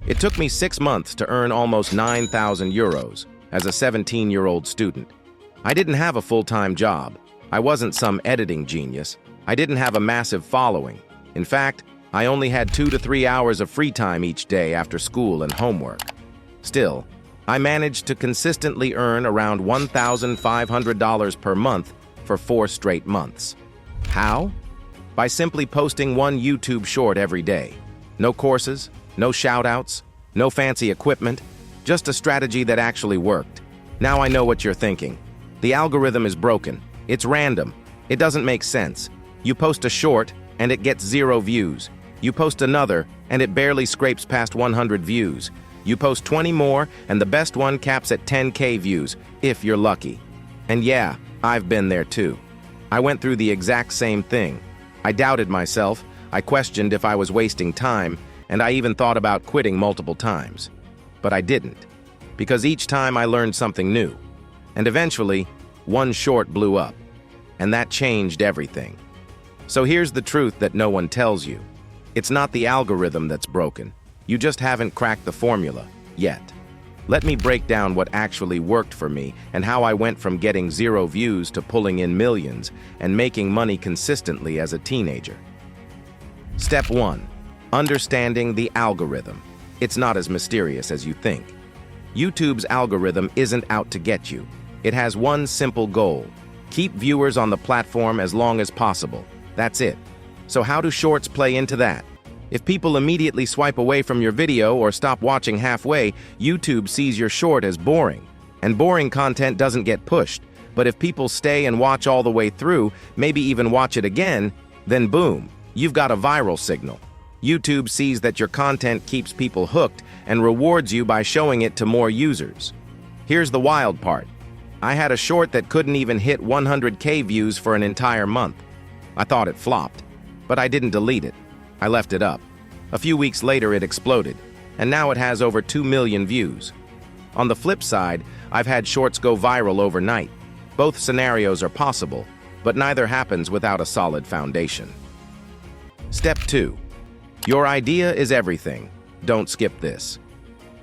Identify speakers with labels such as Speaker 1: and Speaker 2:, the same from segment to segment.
Speaker 1: It took me 6 months to earn almost 9,000 euros as a 17-year-old student. I didn't have a full-time job. I wasn't some editing genius. I didn't have a massive following. In fact, I only had 2 to 3 hours of free time each day after school and homework. Still, I managed to consistently earn around $1,500 per month for 4 straight months. How? By simply posting one YouTube short every day. No courses, no shoutouts, no fancy equipment, just a strategy that actually worked. Now I know what you're thinking. The algorithm is broken. It's random. It doesn't make sense. You post a short and it gets 0 views. You post another and it barely scrapes past 100 views. You post 20 more and the best one caps at 10K views, if you're lucky. And yeah, I've been there too. I went through the exact same thing. I doubted myself, I questioned if I was wasting time, and I even thought about quitting multiple times. But I didn't, because each time I learned something new. And eventually, one short blew up, and that changed everything. So here's the truth that no one tells you. It's not the algorithm that's broken. You just haven't cracked the formula yet. Let me break down what actually worked for me and how I went from getting 0 views to pulling in millions and making money consistently as a teenager. Step 1. Understanding the algorithm. It's not as mysterious as you think. YouTube's algorithm isn't out to get you. It has one simple goal: keep viewers on the platform as long as possible. That's it. So how do shorts play into that? If people immediately swipe away from your video or stop watching halfway, YouTube sees your short as boring. And boring content doesn't get pushed. But if people stay and watch all the way through, maybe even watch it again, then boom, you've got a viral signal. YouTube sees that your content keeps people hooked and rewards you by showing it to more users. Here's the wild part. I had a short that couldn't even hit 100K views for an entire month. I thought it flopped, but I didn't delete it. I left it up. A few weeks later, it exploded, and now it has over 2 million views. On the flip side, I've had shorts go viral overnight. Both scenarios are possible, but neither happens without a solid foundation. Step 2. Your idea is everything. Don't skip this.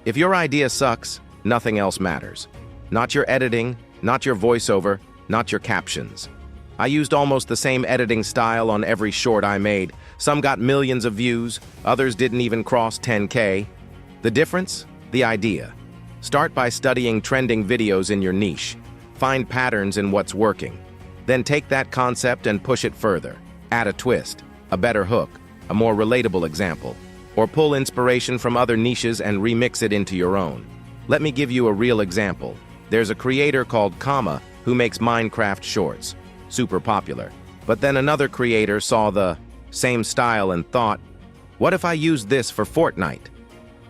Speaker 1: If your idea sucks, nothing else matters. Not your editing, not your voiceover, not your captions. I used almost the same editing style on every short I made. Some got millions of views, others didn't even cross 10K. The difference? The idea. Start by studying trending videos in your niche. Find patterns in what's working. Then take that concept and push it further. Add a twist, a better hook, a more relatable example, or pull inspiration from other niches and remix it into your own. Let me give you a real example. There's a creator called Comma who makes Minecraft shorts. Super popular. But then another creator saw the same style and thought, what if I use this for Fortnite?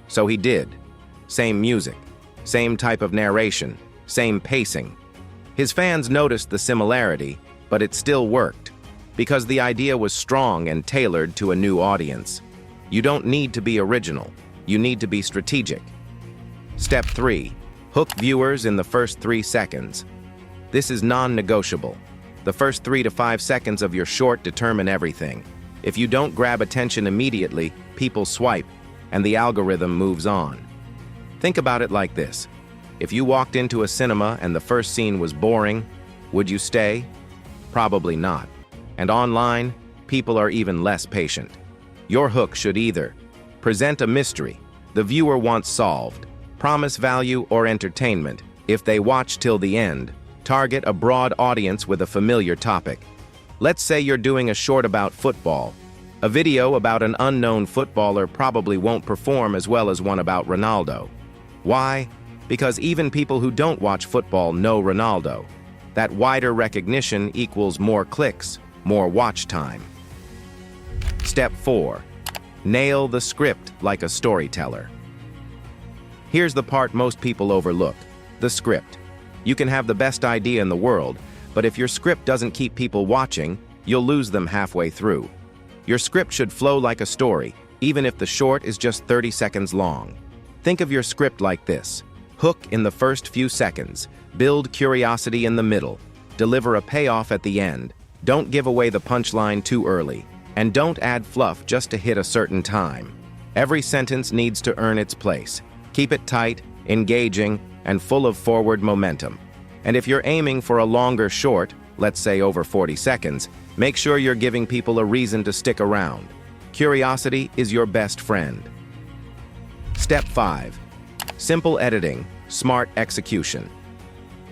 Speaker 1: So he did. Same music, same type of narration, same pacing. His fans noticed the similarity, but it still worked, because the idea was strong and tailored to a new audience. You don't need to be original. You need to be strategic. Step 3. Hook viewers in the first 3 seconds. This is non-negotiable. The first 3 to 5 seconds of your short determine everything. If you don't grab attention immediately, people swipe, and the algorithm moves on. Think about it like this. If you walked into a cinema and the first scene was boring, would you stay? Probably not. And online, people are even less patient. Your hook should either present a mystery, the viewer wants solved, promise value or entertainment. If they watch till the end, target a broad audience with a familiar topic. Let's say you're doing a short about football. A video about an unknown footballer probably won't perform as well as one about Ronaldo. Why? Because even people who don't watch football know Ronaldo. That wider recognition equals more clicks, more watch time. Step 4. Nail the script like a storyteller. Here's the part most people overlook: the script. You can have the best idea in the world, but if your script doesn't keep people watching, you'll lose them halfway through. Your script should flow like a story, even if the short is just 30 seconds long. Think of your script like this: hook in the first few seconds, build curiosity in the middle, deliver a payoff at the end, don't give away the punchline too early, and don't add fluff just to hit a certain time. Every sentence needs to earn its place. Keep it tight, engaging, and full of forward momentum. And if you're aiming for a longer short, let's say over 40 seconds, make sure you're giving people a reason to stick around. Curiosity is your best friend. Step 5. Simple editing, smart execution.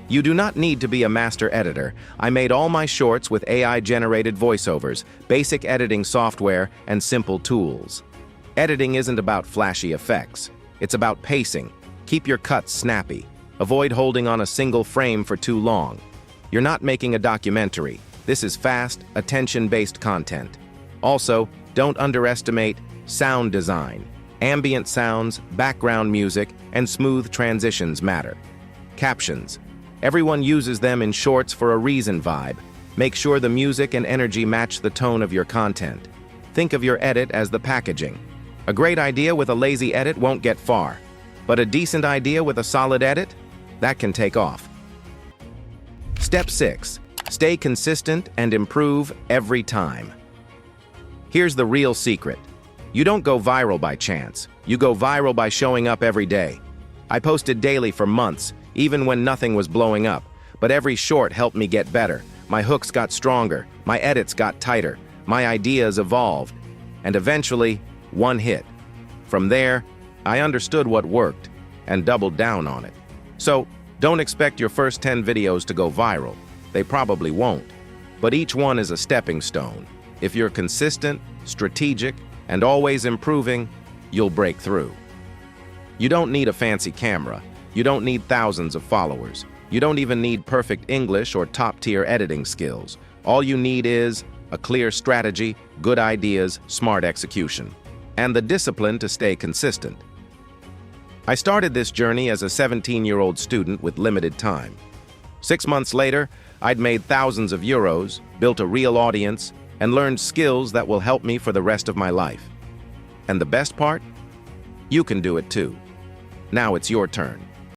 Speaker 1: You do not need to be a master editor. I made all my shorts with AI-generated voiceovers, basic editing software, and simple tools. Editing isn't about flashy effects. It's about pacing. Keep your cuts snappy. Avoid holding on a single frame for too long. You're not making a documentary. This is fast, attention-based content. Also, don't underestimate sound design. Ambient sounds, background music, and smooth transitions matter. Captions. Everyone uses them in shorts for a reason vibe. Make sure the music and energy match the tone of your content. Think of your edit as the packaging. A great idea with a lazy edit won't get far, but a decent idea with a solid edit? That can take off. Step 6. Stay consistent and improve every time. Here's the real secret. You don't go viral by chance. You go viral by showing up every day. I posted daily for months, even when nothing was blowing up, but every short helped me get better. My hooks got stronger, my edits got tighter, my ideas evolved, and eventually, one hit. From there, I understood what worked and doubled down on it. So, don't expect your first 10 videos to go viral. They probably won't. But each one is a stepping stone. If you're consistent, strategic, and always improving, you'll break through. You don't need a fancy camera. You don't need thousands of followers. You don't even need perfect English or top-tier editing skills. All you need is a clear strategy, good ideas, smart execution, and the discipline to stay consistent. I started this journey as a 17-year-old student with limited time. 6 months later, I'd made thousands of euros, built a real audience, and learned skills that will help me for the rest of my life. And the best part? You can do it too. Now it's your turn.